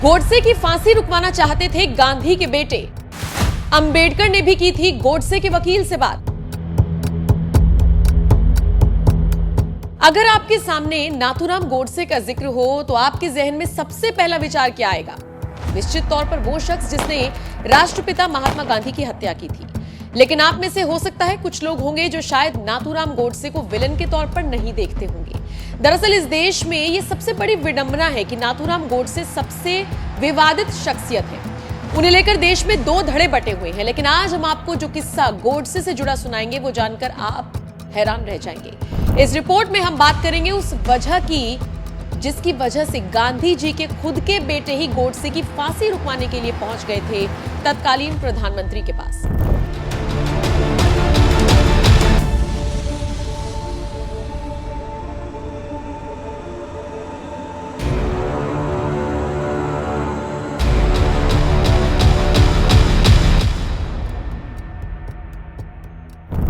गोडसे की फांसी रुकवाना चाहते थे गांधी के बेटे। अंबेडकर ने भी की थी गोडसे के वकील से बात। अगर आपके सामने नाथूराम गोडसे का जिक्र हो तो आपके जहन में सबसे पहला विचार क्या आएगा? निश्चित तौर पर वो शख्स जिसने राष्ट्रपिता महात्मा गांधी की हत्या की थी। लेकिन आप में से हो सकता है कुछ लोग होंगे जो शायद नाथूराम गोडसे को विलन के तौर पर नहीं देखते होंगे। दरअसल इस देश में ये सबसे बड़ी विडंबना है कि नाथूराम गोडसे सबसे विवादित शख्सियत है। उन्हें लेकर देश में दो धड़े बटे हुए हैं। लेकिन आज हम आपको जो किस्सा गोडसे से जुड़ा सुनाएंगे वो जानकर आप हैरान रह जाएंगे। इस रिपोर्ट में हम बात करेंगे उस वजह की जिसकी वजह से गांधी जी के खुद के बेटे ही गोडसे की फांसी रुकवाने के लिए पहुंच गए थे तत्कालीन प्रधानमंत्री के पास।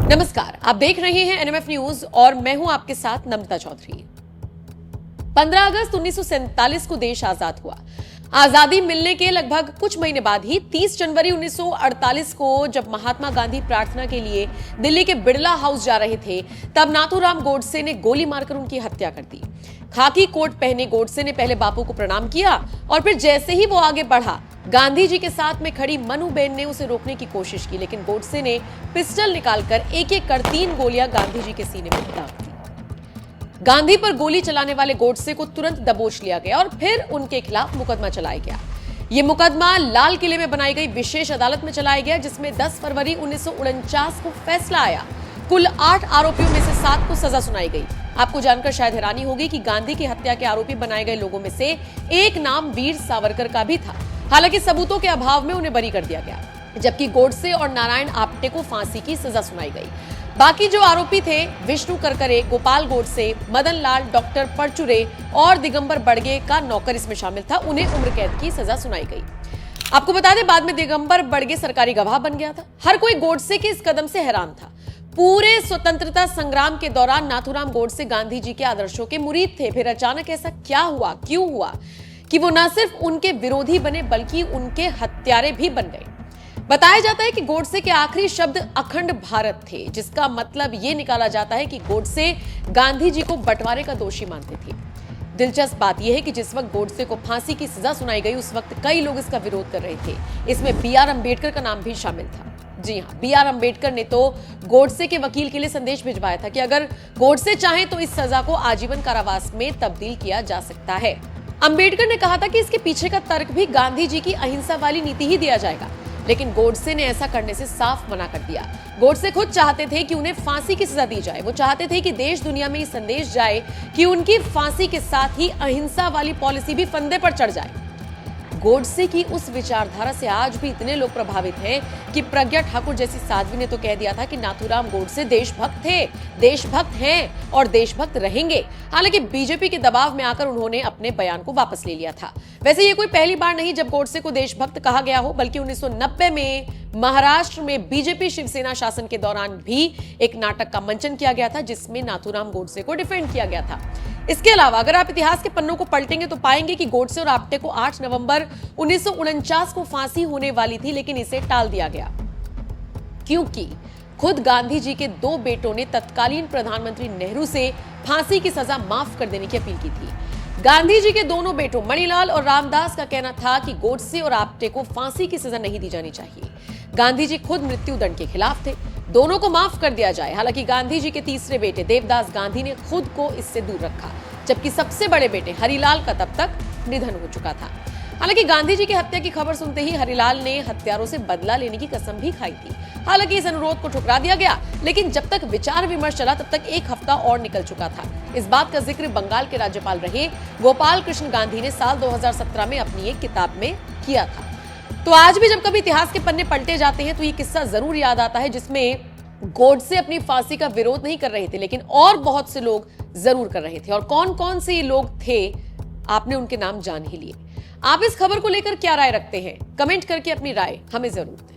नमस्कार, आप देख रहे हैं एनएमएफ न्यूज और मैं हूं आपके साथ नम्रता चौधरी। 15 अगस्त 1947 को देश आजाद हुआ। आजादी मिलने के लगभग कुछ महीने बाद ही 30 जनवरी 1948 को जब महात्मा गांधी प्रार्थना के लिए दिल्ली के बिड़ला हाउस जा रहे थे, तब नाथूराम गोडसे ने गोली मारकर उनकी हत्या कर दी। खाकी कोट पहने गोडसे ने पहले बापू को प्रणाम किया और फिर जैसे ही वो आगे बढ़ा, गांधी जी के साथ में खड़ी मनुबेन ने उसे रोकने की कोशिश की, लेकिन गोडसे ने पिस्टल निकालकर एक एक कर 3 गोलियां गांधी जी के सीने में दाग दी। गांधी पर गोली चलाने वाले गोडसे को तुरंत दबोच लिया गया और फिर उनके खिलाफ मुकदमा चलाया गया। यह मुकदमा लाल किले में बनाई गई विशेष अदालत में चलाया गया, जिसमें 10 फरवरी 1949 को फैसला आया। कुल 8 आरोपियों में से 7 को सजा सुनाई गई। आपको जानकर शायद हैरानी होगी कि गांधी की हत्या के आरोपी बनाए गए लोगों में से एक नाम वीर सावरकर का भी था। हालांकि सबूतों के अभाव में उन्हें बरी कर दिया गया, जबकि गोडसे और नारायण आप्टे को फांसी की सजा सुनाई गई। बाकी जो आरोपी थे विष्णु करकरे, गोपाल गोडसे, मदन लाल, डॉक्टर परचुरे और दिगंबर बड़गे का नौकर इसमें शामिल था, उन्हें उम्र कैद की सजा सुनाई गई। आपको बता दें, बाद में दिगंबर बड़गे सरकारी गवाह बन गया था। हर कोई गोडसे के इस कदम से हैरान था। पूरे स्वतंत्रता संग्राम के दौरान नाथूराम गोडसे गांधी जी के आदर्शों के मुरीद थे। फिर अचानक ऐसा क्या हुआ, क्यों हुआ कि वो न सिर्फ उनके विरोधी बने बल्कि उनके हत्यारे भी बन गए। बताया जाता है कि गोडसे के आखिरी शब्द अखंड भारत थे, जिसका मतलब ये निकाला जाता है कि गोडसे गांधी जी को बंटवारे का दोषी मानते थे। दिलचस्प बात यह है कि जिस वक्त गोडसे को फांसी की सजा सुनाई गई, उस वक्त कई लोग इसका विरोध कर रहे थे। इसमें बीआर अंबेडकर का नाम भी शामिल था। जी हां, बीआर अंबेडकर ने तो गोडसे के वकील के लिए संदेश भिजवाया था कि अगर गोडसे चाहें तो इस सजा को आजीवन कारावास में तब्दील किया जा सकता है। अंबेडकर ने कहा था कि इसके पीछे का तर्क भी गांधी जी की अहिंसा वाली नीति ही दिया जाएगा, लेकिन गोडसे ने ऐसा करने से साफ मना कर दिया। गोडसे खुद चाहते थे कि उन्हें फांसी की सजा दी जाए। वो चाहते थे कि देश दुनिया में ये संदेश जाए कि उनकी फांसी के साथ ही अहिंसा वाली पॉलिसी भी फंदे पर चढ़ जाए। गोडसे की उस विचारधारा से आज भी इतने लोग प्रभावित हैं कि प्रज्ञा ठाकुर जैसी साध्वी ने तो कह दिया था कि नाथूराम गोडसे देशभक्त थे, देशभक्त हैं और देशभक्त रहेंगे। हालांकि बीजेपी के दबाव में आकर उन्होंने अपने बयान को वापस ले लिया था। वैसे ये कोई पहली बार नहीं जब गोडसे को देशभक्त कहा गया हो, बल्कि 1990 में महाराष्ट्र में बीजेपी शिवसेना शासन के दौरान भी एक नाटक का मंचन किया गया था, जिसमें नाथूराम गोडसे को डिफेंड किया गया था। इसके अलावा अगर आप इतिहास के पन्नों को पलटेंगे तो पाएंगे कि गोडसे और आप्टे को 8 नवंबर 1949 को फांसी होने वाली थी, लेकिन इसे टाल दिया गया क्योंकि खुद गांधी जी के 2 बेटों ने तत्कालीन प्रधानमंत्री नेहरू से फांसी की सजा माफ कर देने की अपील की थी। गांधी जी के दोनों बेटों मणिलाल और रामदास का कहना था कि गोडसे और आप्टे को फांसी की सजा नहीं दी जानी चाहिए। गांधी जी खुद मृत्यु दंड के खिलाफ थे, दोनों को माफ कर दिया जाए। हालांकि गांधी जी के तीसरे बेटे देवदास गांधी ने खुद को इससे दूर रखा, जबकि सबसे बड़े बेटे हरिलाल का तब तक निधन हो चुका था। हालांकि गांधी जी की हत्या की खबर सुनते ही हरिलाल ने हत्यारों से बदला लेने की कसम भी खाई थी। हालांकि इस अनुरोध को ठुकरा दिया गया, लेकिन जब तक विचार विमर्श चला तब तक 1 हफ्ता और निकल चुका था। इस बात का जिक्र बंगाल के राज्यपाल रहे गोपाल कृष्ण गांधी ने साल 2017 में अपनी एक किताब में किया था। तो आज भी जब कभी इतिहास के पन्ने पलटे जाते हैं तो ये किस्सा जरूर याद आता है, जिसमें गोडसे अपनी फांसी का विरोध नहीं कर रहे थे, लेकिन और बहुत से लोग जरूर कर रहे थे। और कौन कौन से ये लोग थे, आपने उनके नाम जान ही लिए। आप इस खबर को लेकर क्या राय रखते हैं? कमेंट करके अपनी राय हमें जरूर दें।